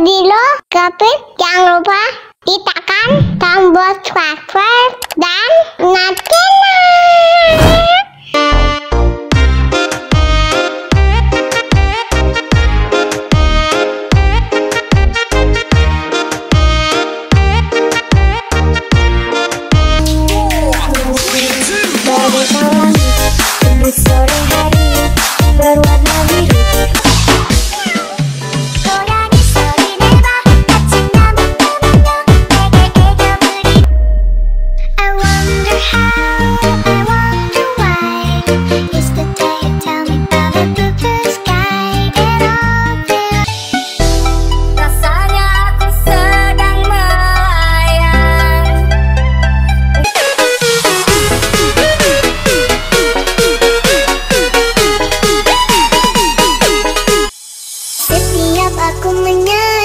Jadi lo, Gapit, jangan lupa ditekan tombol subscribe dan nyalakan. Sore hari berwarna biru. Aku menyerah.